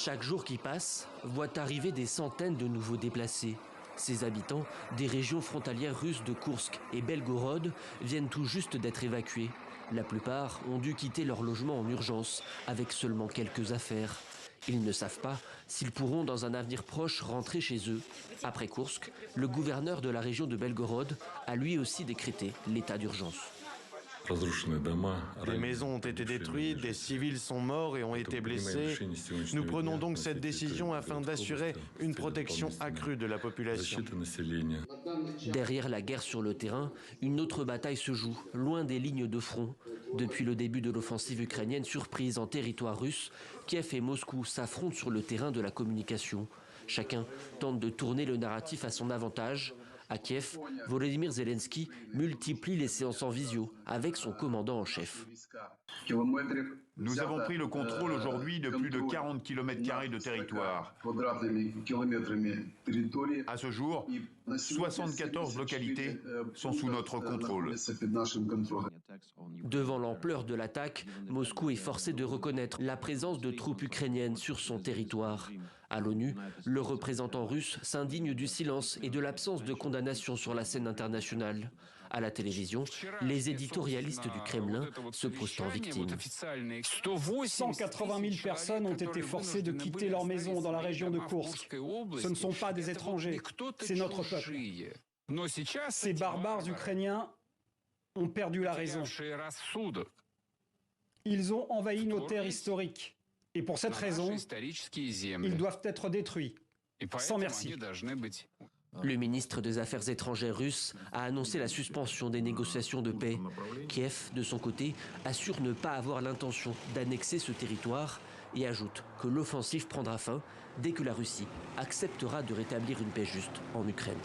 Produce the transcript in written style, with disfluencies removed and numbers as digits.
Chaque jour qui passe voit arriver des centaines de nouveaux déplacés. Ces habitants des régions frontalières russes de Koursk et Belgorod viennent tout juste d'être évacués. La plupart ont dû quitter leur logement en urgence, avec seulement quelques affaires. Ils ne savent pas s'ils pourront dans un avenir proche rentrer chez eux. Après Koursk, le gouverneur de la région de Belgorod a lui aussi décrété l'état d'urgence. Des maisons ont été détruites, des civils sont morts et ont été blessés. Nous prenons donc cette décision afin d'assurer une protection accrue de la population. Derrière la guerre sur le terrain, une autre bataille se joue, loin des lignes de front. Depuis le début de l'offensive ukrainienne surprise en territoire russe, Kiev et Moscou s'affrontent sur le terrain de la communication. Chacun tente de tourner le narratif à son avantage. À Kiev, Volodymyr Zelensky multiplie les séances en visio avec son commandant en chef. Nous avons pris le contrôle aujourd'hui de plus de 40 km² de territoire. À ce jour, 74 localités sont sous notre contrôle. Devant l'ampleur de l'attaque, Moscou est forcé de reconnaître la présence de troupes ukrainiennes sur son territoire. À l'ONU, le représentant russe s'indigne du silence et de l'absence de condamnation sur la scène internationale. À la télévision, les éditorialistes du Kremlin se posent en victimes. 180 000 personnes ont été forcées de quitter leur maison dans la région de Koursk. Ce ne sont pas des étrangers, c'est notre peuple. Ces barbares ukrainiens ont perdu la raison. Ils ont envahi nos terres historiques. Et pour cette raison, ils doivent être détruits. Sans merci. Le ministre des Affaires étrangères russe a annoncé la suspension des négociations de paix. Kiev, de son côté, assure ne pas avoir l'intention d'annexer ce territoire et ajoute que l'offensive prendra fin dès que la Russie acceptera de rétablir une paix juste en Ukraine.